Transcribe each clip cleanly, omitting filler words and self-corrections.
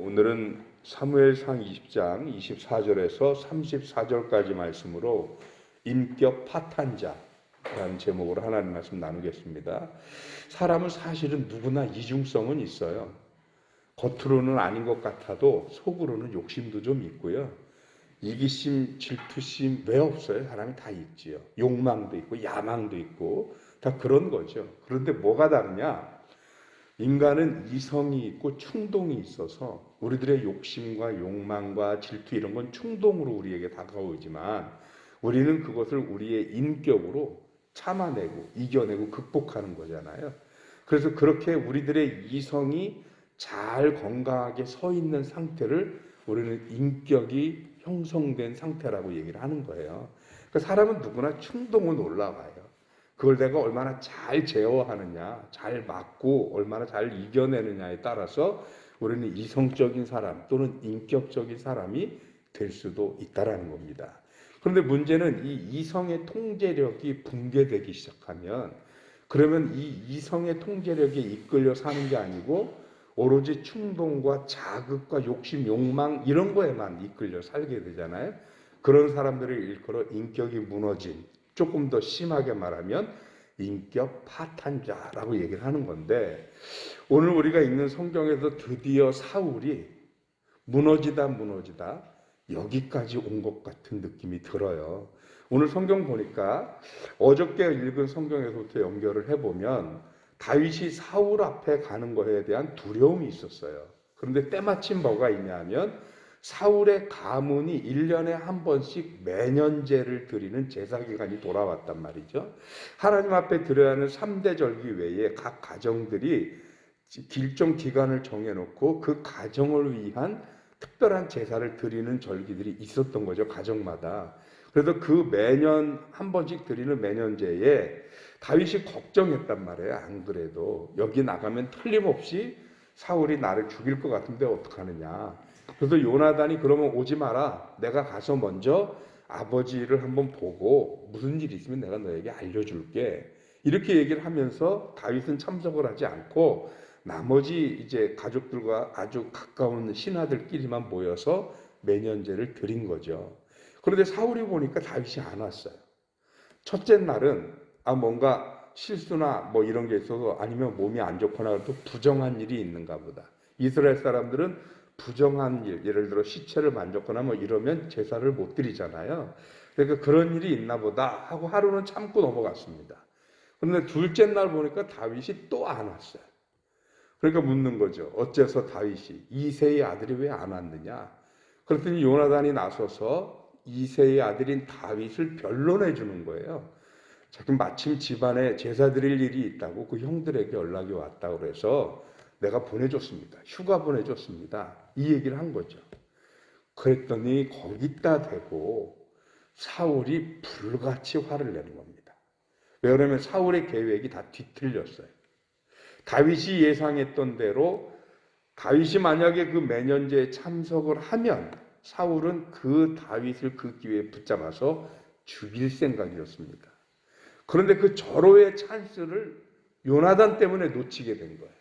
오늘은 사무엘상 20장 24절에서 34절까지 말씀으로 인격 파탄자라는 제목으로 하나님 말씀 나누겠습니다. 사람은 사실은 누구나 이중성은 있어요. 겉으로는 아닌 것 같아도 속으로는 욕심도 좀 있고요. 이기심, 질투심 왜 없어요? 사람이 다 있지요. 욕망도 있고 야망도 있고 다 그런 거죠. 그런데 뭐가 다르냐? 인간은 이성이 있고 충동이 있어서 우리들의 욕심과 욕망과 질투 이런 건 충동으로 우리에게 다가오지만 우리는 그것을 우리의 인격으로 참아내고 이겨내고 극복하는 거잖아요. 그래서 그렇게 우리들의 이성이 잘 건강하게 서 있는 상태를 우리는 인격이 형성된 상태라고 얘기를 하는 거예요. 그러니까 사람은 누구나 충동은 올라와요. 그걸 내가 얼마나 잘 제어하느냐, 잘 막고 얼마나 잘 이겨내느냐에 따라서 우리는 이성적인 사람 또는 인격적인 사람이 될 수도 있다라는 겁니다. 그런데 문제는 이 이성의 통제력이 붕괴되기 시작하면 그러면 이 이성의 통제력에 이끌려 사는 게 아니고 오로지 충동과 자극과 욕심, 욕망 이런 거에만 이끌려 살게 되잖아요. 그런 사람들을 일컬어 인격이 무너진, 조금 더 심하게 말하면 인격 파탄자라고 얘기를 하는 건데 오늘 우리가 읽는 성경에서 드디어 사울이 무너지다 여기까지 온 것 같은 느낌이 들어요. 오늘 성경 보니까 어저께 읽은 성경에서부터 연결을 해보면 다윗이 사울 앞에 가는 거에 대한 두려움이 있었어요. 그런데 때마침 뭐가 있냐면 사울의 가문이 1년에 한 번씩 매년제를 드리는 제사기간이 돌아왔단 말이죠. 하나님 앞에 드려야 하는 3대 절기 외에 각 가정들이 일정 기간을 정해놓고 그 가정을 위한 특별한 제사를 드리는 절기들이 있었던 거죠. 가정마다. 그래서 그 매년 한 번씩 드리는 매년제에 다윗이 걱정했단 말이에요. 안 그래도 여기 나가면 틀림없이 사울이 나를 죽일 것 같은데 어떡하느냐. 그래서 요나단이 그러면 오지 마라. 내가 가서 먼저 아버지를 한번 보고 무슨 일이 있으면 내가 너에게 알려줄게. 이렇게 얘기를 하면서 다윗은 참석을 하지 않고 나머지 이제 가족들과 아주 가까운 신하들끼리만 모여서 매년제를 드린 거죠. 그런데 사울이 보니까 다윗이 안 왔어요. 첫째 날은 뭔가 실수나 뭐 이런 게 있어서 아니면 몸이 안 좋거나 또 부정한 일이 있는가 보다. 이스라엘 사람들은 부정한 일, 예를 들어 시체를 만졌거나 뭐 이러면 제사를 못 드리잖아요. 그러니까 그런 일이 있나 보다 하고 하루는 참고 넘어갔습니다. 그런데 둘째 날 보니까 다윗이 또 안 왔어요. 그러니까 묻는 거죠. 어째서 다윗이 이새의 아들이 왜 안 왔느냐? 그랬더니 요나단이 나서서 이새의 아들인 다윗을 변론해 주는 거예요. 자기 마침 집안에 제사 드릴 일이 있다고 그 형들에게 연락이 왔다고 그래서 내가 보내줬습니다. 휴가 보내줬습니다. 이 얘기를 한 거죠. 그랬더니 거기다 대고 사울이 불같이 화를 내는 겁니다. 왜 그러면 사울의 계획이 다 뒤틀렸어요. 다윗이 예상했던 대로 다윗이 만약에 그 매년제에 참석을 하면 사울은 그 다윗을 그 기회에 붙잡아서 죽일 생각이었습니다. 그런데 그 절호의 찬스를 요나단 때문에 놓치게 된 거예요.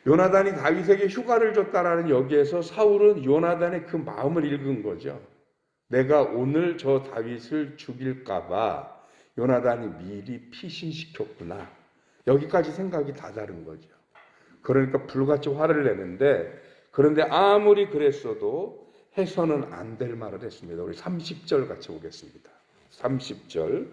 요나단이 다윗에게 휴가를 줬다라는 여기에서 사울은 요나단의 그 마음을 읽은 거죠. 내가 오늘 저 다윗을 죽일까 봐 요나단이 미리 피신시켰구나. 여기까지 생각이 다 다른 거죠. 그러니까 불같이 화를 내는데 그런데 아무리 그랬어도 해서는 안 될 말을 했습니다. 우리 30절 같이 보겠습니다. 30절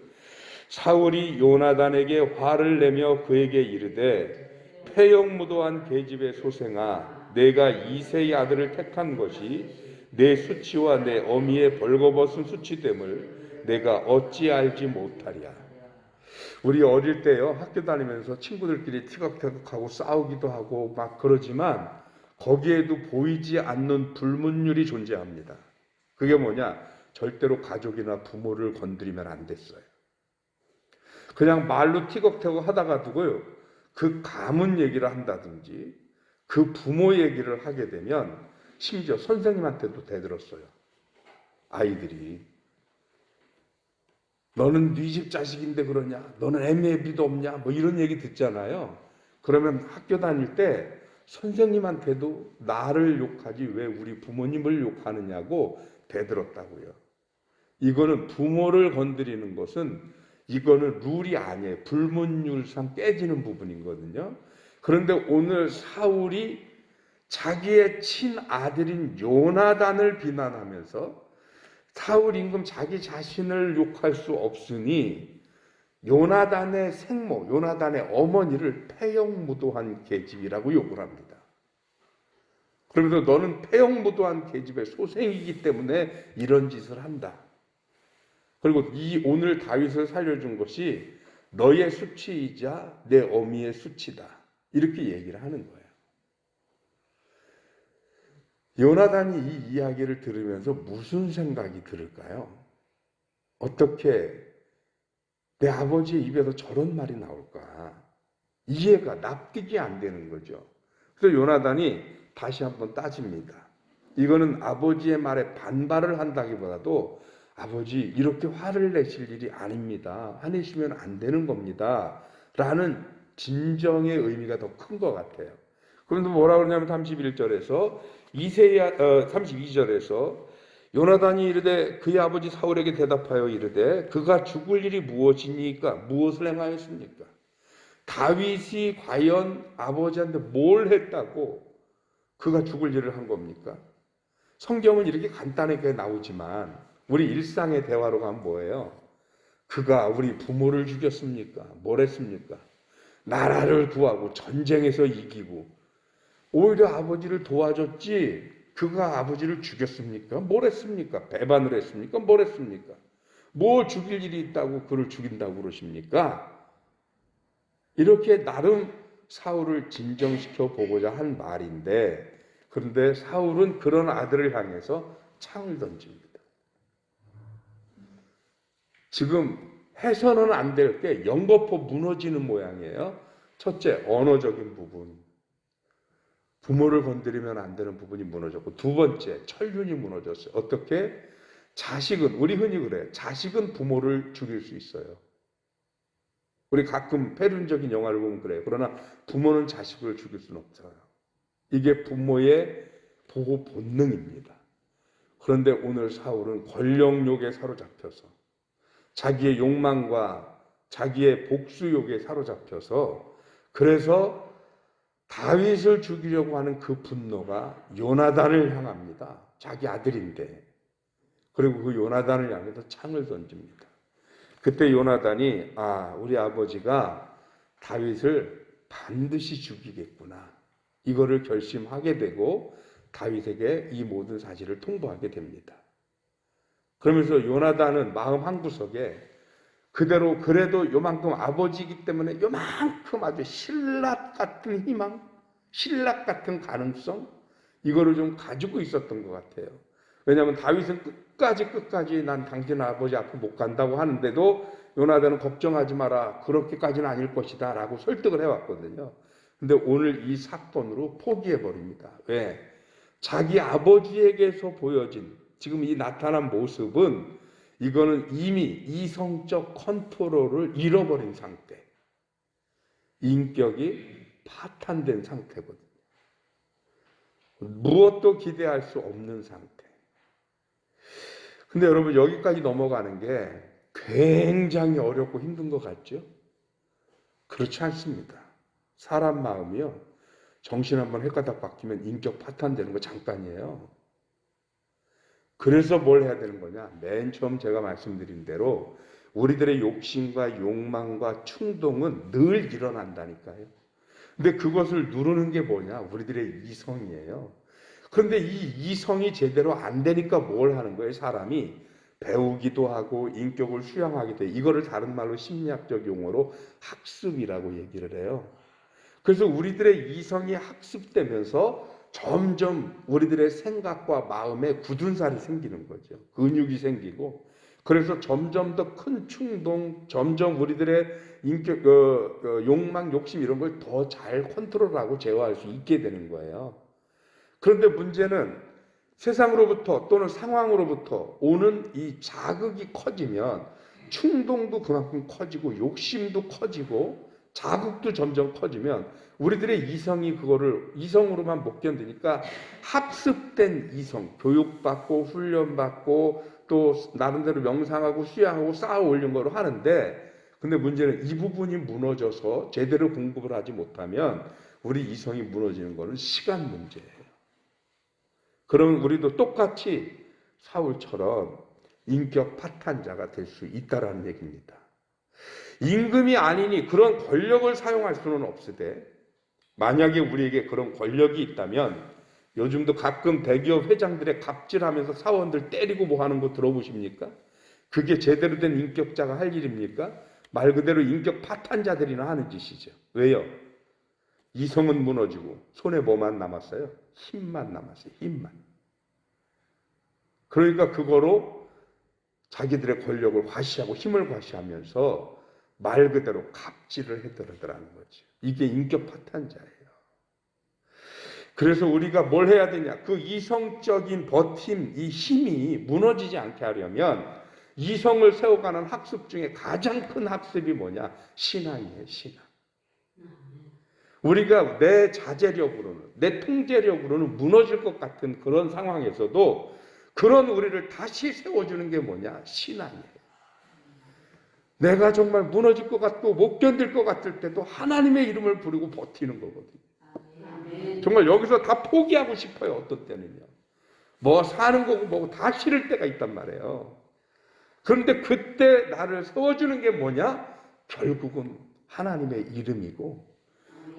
사울이 요나단에게 화를 내며 그에게 이르되 폐역무도한 계집의 소생아 내가 이새의 아들을 택한 것이 내 수치와 내 어미의 벌거벗은 수치됨을 내가 어찌 알지 못하랴. 우리 어릴 때요 학교 다니면서 친구들끼리 티격태격하고 싸우기도 하고 막 그러지만 거기에도 보이지 않는 불문율이 존재합니다. 그게 뭐냐? 절대로 가족이나 부모를 건드리면 안 됐어요. 그냥 말로 티격태격 하다가 두고요. 그 가문 얘기를 한다든지 그 부모 얘기를 하게 되면 심지어 선생님한테도 대들었어요. 아이들이. 너는 네 집 자식인데 그러냐? 너는 애매비도 없냐? 뭐 이런 얘기 듣잖아요. 그러면 학교 다닐 때 선생님한테도 나를 욕하지 왜 우리 부모님을 욕하느냐고 대들었다고요. 이거는 부모를 건드리는 것은 이거는 룰이 아니에요. 불문율상 깨지는 부분이거든요. 그런데 오늘 사울이 자기의 친아들인 요나단을 비난하면서 사울 임금 자기 자신을 욕할 수 없으니 요나단의 생모, 요나단의 어머니를 폐역무도한 계집이라고 욕을 합니다. 그러면서 너는 폐역무도한 계집의 소생이기 때문에 이런 짓을 한다. 그리고 이 오늘 다윗을 살려준 것이 너의 수치이자 내 어미의 수치다. 이렇게 얘기를 하는 거예요. 요나단이 이 이야기를 들으면서 무슨 생각이 들을까요? 어떻게 내 아버지의 입에서 저런 말이 나올까? 이해가 납득이 안 되는 거죠. 그래서 요나단이 다시 한번 따집니다. 이거는 아버지의 말에 반발을 한다기보다도 아버지 이렇게 화를 내실 일이 아닙니다. 화내시면 안 되는 겁니다. 라는 진정의 의미가 더 큰 것 같아요. 그런데 뭐라 그러냐면 32절에서 요나단이 이르되 그의 아버지 사울에게 대답하여 이르되 그가 죽을 일이 무엇이니까 무엇을 행하였습니까? 다윗이 과연 아버지한테 뭘 했다고 그가 죽을 일을 한 겁니까? 성경은 이렇게 간단하게 나오지만 우리 일상의 대화로 가면 뭐예요? 그가 우리 부모를 죽였습니까? 뭘 했습니까? 나라를 구하고 전쟁에서 이기고 오히려 아버지를 도와줬지 그가 아버지를 죽였습니까? 뭘 했습니까? 배반을 했습니까? 뭘 했습니까? 뭐 죽일 일이 있다고 그를 죽인다고 그러십니까? 이렇게 나름 사울을 진정시켜 보고자 한 말인데 그런데 사울은 그런 아들을 향해서 창을 던집니다. 지금 해서는 안 될 게 연거푸 무너지는 모양이에요. 첫째, 언어적인 부분. 부모를 건드리면 안 되는 부분이 무너졌고 두 번째, 천륜이 무너졌어요. 어떻게? 자식은, 우리 흔히 그래요. 자식은 부모를 죽일 수 있어요. 우리 가끔 패륜적인 영화를 보면 그래요. 그러나 부모는 자식을 죽일 수는 없어요. 이게 부모의 보호 본능입니다. 그런데 오늘 사울은 권력욕에 사로잡혀서 자기의 욕망과 자기의 복수욕에 사로잡혀서 그래서 다윗을 죽이려고 하는 그 분노가 요나단을 향합니다. 자기 아들인데. 그리고 그 요나단을 향해서 창을 던집니다. 그때 요나단이 우리 아버지가 다윗을 반드시 죽이겠구나. 이거를 결심하게 되고 다윗에게 이 모든 사실을 통보하게 됩니다. 그러면서 요나단은 마음 한구석에 그대로 그래도 요만큼 아버지이기 때문에 요만큼 아주 신락 같은 희망, 신락 같은 가능성 이거를 좀 가지고 있었던 것 같아요. 왜냐하면 다윗은 끝까지 난 당신 아버지 앞에 못 간다고 하는데도 요나단은 걱정하지 마라. 그렇게까지는 아닐 것이다 라고 설득을 해왔거든요. 근데 오늘 이 사건으로 포기해버립니다. 왜? 자기 아버지에게서 보여진 지금 이 나타난 모습은 이거는 이미 이성적 컨트롤을 잃어버린 상태. 인격이 파탄된 상태거든요. 무엇도 기대할 수 없는 상태. 근데 여러분 여기까지 넘어가는 게 굉장히 어렵고 힘든 것 같죠? 그렇지 않습니다. 사람 마음이요. 정신 한번 헷가닥 바뀌면 인격 파탄되는 거 잠깐이에요. 그래서 뭘 해야 되는 거냐? 맨 처음 제가 말씀드린 대로 우리들의 욕심과 욕망과 충동은 늘 일어난다니까요. 근데 그것을 누르는 게 뭐냐? 우리들의 이성이에요. 그런데 이 이성이 제대로 안 되니까 뭘 하는 거예요? 사람이 배우기도 하고 인격을 수양하기도 해요. 이거를 다른 말로 심리학적 용어로 학습이라고 얘기를 해요. 그래서 우리들의 이성이 학습되면서 점점 우리들의 생각과 마음에 굳은 살이 생기는 거죠. 근육이 생기고 그래서 점점 더 큰 충동, 점점 우리들의 인격, 욕망, 욕심 이런 걸 더 잘 컨트롤하고 제어할 수 있게 되는 거예요. 그런데 문제는 세상으로부터 또는 상황으로부터 오는 이 자극이 커지면 충동도 그만큼 커지고 욕심도 커지고 자극도 점점 커지면 우리들의 이성이 그거를 이성으로만 못 견디니까 학습된 이성, 교육받고 훈련받고 또 나름대로 명상하고 수양하고 쌓아 올린 거로 하는데, 근데 문제는 이 부분이 무너져서 제대로 공급을 하지 못하면 우리 이성이 무너지는 거는 시간 문제예요. 그럼 우리도 똑같이 사울처럼 인격 파탄자가 될 수 있다라는 얘기입니다. 임금이 아니니 그런 권력을 사용할 수는 없으되, 만약에 우리에게 그런 권력이 있다면 요즘도 가끔 대기업 회장들의 갑질하면서 사원들 때리고 뭐 하는 거 들어보십니까? 그게 제대로 된 인격자가 할 일입니까? 말 그대로 인격 파탄자들이나 하는 짓이죠. 왜요? 이성은 무너지고 손에 뭐만 남았어요? 힘만 남았어요. 힘만. 그러니까 그거로 자기들의 권력을 과시하고 힘을 과시하면서 말 그대로 갑질을 해더라는 거죠. 이게 인격 파탄자예요. 그래서 우리가 뭘 해야 되냐? 그 이성적인 버팀, 이 힘이 무너지지 않게 하려면 이성을 세워가는 학습 중에 가장 큰 학습이 뭐냐? 신앙이에요, 신앙. 우리가 내 자제력으로는, 내 통제력으로는 무너질 것 같은 그런 상황에서도 그런 우리를 다시 세워주는 게 뭐냐? 신앙이에요. 내가 정말 무너질 것 같고 못 견딜 것 같을 때도 하나님의 이름을 부르고 버티는 거거든요. 정말 여기서 다 포기하고 싶어요. 어떤 때는요. 뭐 사는 거고 뭐고 다 싫을 때가 있단 말이에요. 그런데 그때 나를 세워주는 게 뭐냐? 결국은 하나님의 이름이고,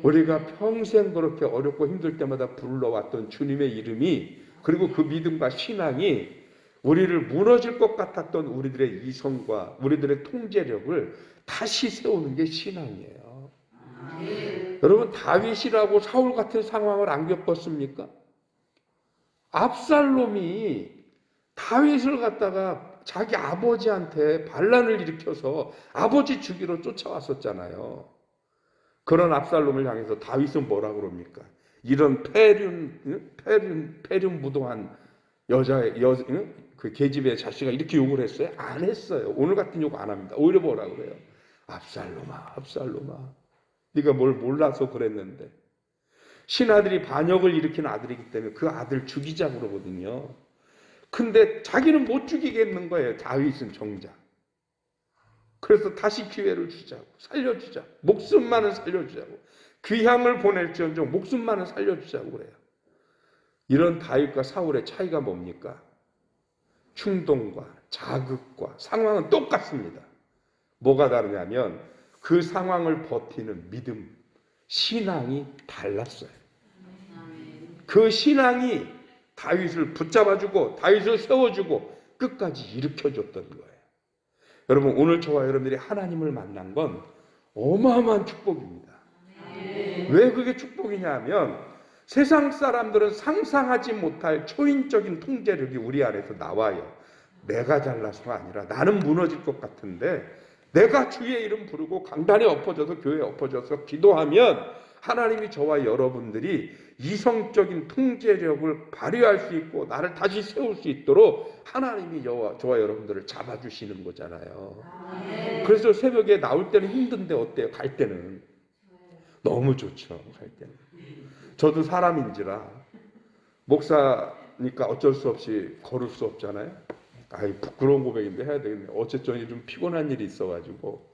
우리가 평생 그렇게 어렵고 힘들 때마다 불러왔던 주님의 이름이, 그리고 그 믿음과 신앙이 우리를 무너질 것 같았던 우리들의 이성과 우리들의 통제력을 다시 세우는 게 신앙이에요. 여러분, 다윗이라고 사울 같은 상황을 안 겪었습니까? 압살롬이 다윗을 갖다가 자기 아버지한테 반란을 일으켜서 아버지 죽이러 쫓아왔었잖아요. 그런 압살롬을 향해서 다윗은 뭐라 그럽니까? 이런 패륜무도한 그 계집의 자식아, 이렇게 욕을 했어요? 안 했어요. 오늘 같은 욕 안 합니다. 오히려 뭐라 그래요? 압살롬아, 압살롬아, 네가 뭘 몰라서 그랬는데. 신하들이 반역을 일으킨 아들이기 때문에 그 아들 죽이자고 그러거든요. 근데 자기는 못 죽이겠는 거예요. 다윗은 정작. 그래서 다시 기회를 주자고, 살려주자고, 목숨만은 살려주자고, 귀향을 보낼지언정 목숨만은 살려주자고 그래요. 이런 다윗과 사울의 차이가 뭡니까? 충동과 자극과 상황은 똑같습니다. 뭐가 다르냐면 그 상황을 버티는 믿음, 신앙이 달랐어요. 그 신앙이 다윗을 붙잡아주고 다윗을 세워주고 끝까지 일으켜줬던 거예요. 여러분, 오늘 저와 여러분들이 하나님을 만난 건 어마어마한 축복입니다. 왜 그게 축복이냐 하면 세상 사람들은 상상하지 못할 초인적인 통제력이 우리 안에서 나와요. 내가 잘나서가 아니라 나는 무너질 것 같은데 내가 주의 이름 부르고 강단에 엎어져서 교회에 엎어져서 기도하면 하나님이 저와 여러분들이 이성적인 통제력을 발휘할 수 있고 나를 다시 세울 수 있도록 하나님이 저와 여러분들을 잡아주시는 거잖아요. 그래서 새벽에 나올 때는 힘든데 어때요? 갈 때는 너무 좋죠. 갈 때는. 저도 사람인지라 목사니까 어쩔 수 없이 걸을 수 없잖아요. 아이, 부끄러운 고백인데 해야 되겠네. 어쨌든 좀 피곤한 일이 있어가지고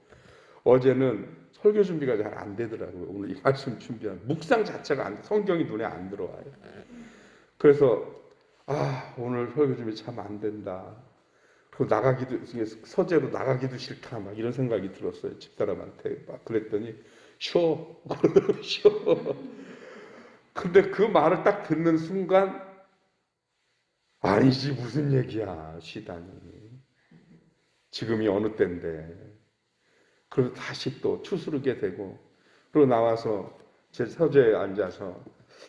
어제는 설교 준비가 잘 안 되더라고요. 오늘 이 말씀 준비한 묵상 자체가 성경이 눈에 안 들어와요. 그래서 오늘 설교 준비 참 안 된다. 그리고 서재로 나가기도 싫다. 막 이런 생각이 들었어요. 집사람한테 막 그랬더니 쉬어. 쉬어. 근데 그 말을 딱 듣는 순간 아니지, 무슨 얘기야, 쉬다니. 지금이 어느 때인데. 그래서 다시 또 추스르게 되고, 그리고 나와서 제 서재에 앉아서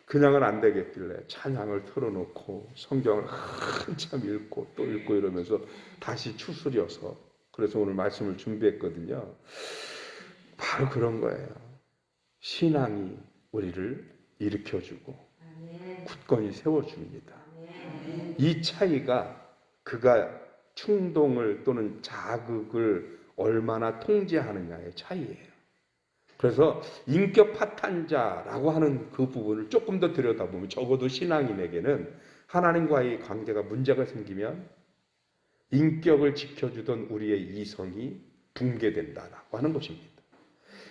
그냥은 안 되겠길래 찬양을 틀어놓고 성경을 한참 읽고 또 읽고 이러면서 다시 추스려서, 그래서 오늘 말씀을 준비했거든요. 바로 그런 거예요. 신앙이 우리를 일으켜주고 굳건히 세워줍니다. 이 차이가 그가 충동을 또는 자극을 얼마나 통제하느냐의 차이예요. 그래서 인격 파탄자라고 하는 그 부분을 조금 더 들여다보면 적어도 신앙인에게는 하나님과의 관계가 문제가 생기면 인격을 지켜주던 우리의 이성이 붕괴된다라고 하는 것입니다.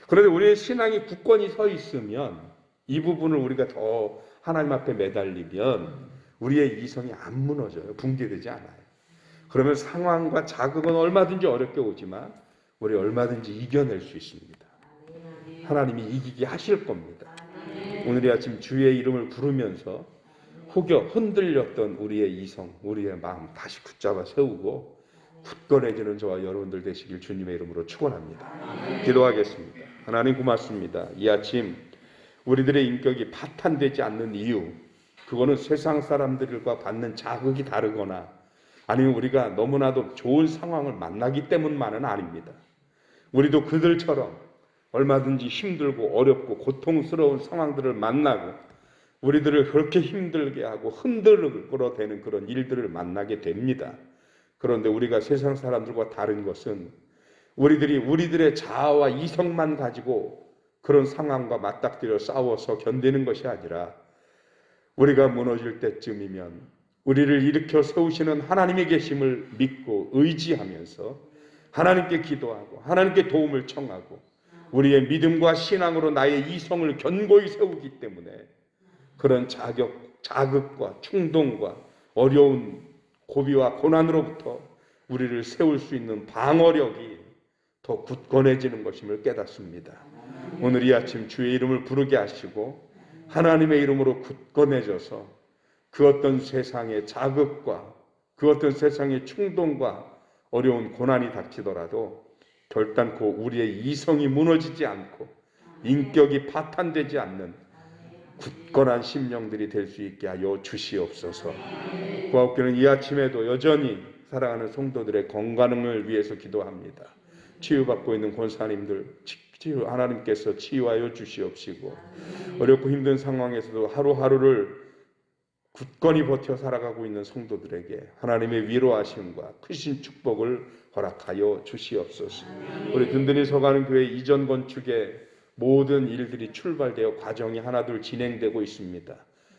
그런데 우리의 신앙이 굳건히 서 있으면 이 부분을 우리가 더 하나님 앞에 매달리면 우리의 이성이 안 무너져요. 붕괴되지 않아요. 그러면 상황과 자극은 얼마든지 어렵게 오지만 우리 얼마든지 이겨낼 수 있습니다. 하나님이 이기게 하실 겁니다. 오늘 이 아침 주의 이름을 부르면서 혹여 흔들렸던 우리의 이성, 우리의 마음 다시 붙잡아 세우고 굳건해지는 저와 여러분들 되시길 주님의 이름으로 축원합니다. 기도하겠습니다. 하나님 고맙습니다. 이 아침 우리들의 인격이 파탄되지 않는 이유, 그거는 세상 사람들과 받는 자극이 다르거나 아니면 우리가 너무나도 좋은 상황을 만나기 때문만은 아닙니다. 우리도 그들처럼 얼마든지 힘들고 어렵고 고통스러운 상황들을 만나고 우리들을 그렇게 힘들게 하고 흔들어 대는 그런 일들을 만나게 됩니다. 그런데 우리가 세상 사람들과 다른 것은 우리들이 우리들의 자아와 이성만 가지고 그런 상황과 맞닥뜨려 싸워서 견디는 것이 아니라 우리가 무너질 때쯤이면 우리를 일으켜 세우시는 하나님의 계심을 믿고 의지하면서 하나님께 기도하고 하나님께 도움을 청하고 우리의 믿음과 신앙으로 나의 이성을 견고히 세우기 때문에 그런 자극과 충동과 어려운 고비와 고난으로부터 우리를 세울 수 있는 방어력이 더 굳건해지는 것임을 깨닫습니다. 오늘 이 아침 주의 이름을 부르게 하시고 하나님의 이름으로 굳건해져서 그 어떤 세상의 자극과 그 어떤 세상의 충동과 어려운 고난이 닥치더라도 결단코 우리의 이성이 무너지지 않고 인격이 파탄되지 않는 굳건한 심령들이 될 수 있게 하여 주시옵소서. 구하옵기는 이 아침에도 여전히 사랑하는 성도들의 건강을 위해서 기도합니다. 치유받고 있는 권사님들 하나님께서 치유하여 주시옵시고 어렵고 힘든 상황에서도 하루하루를 굳건히 버텨 살아가고 있는 성도들에게 하나님의 위로하심과 크신 축복을 허락하여 주시옵소서. 우리 든든히 서가는 교회 이전 건축의 모든 일들이 출발되어 과정이 하나둘 진행되고 있습니다.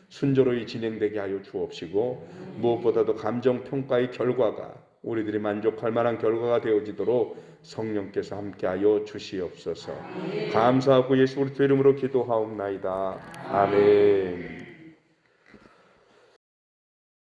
순조로이 진행되게 하여 주옵시고 무엇보다도 감정평가의 결과가 우리들이 만족할 만한 결과가 되어지도록 성령께서 함께하여 주시옵소서. 감사하고 예수 그리스도 이름으로 기도하옵나이다. 아멘.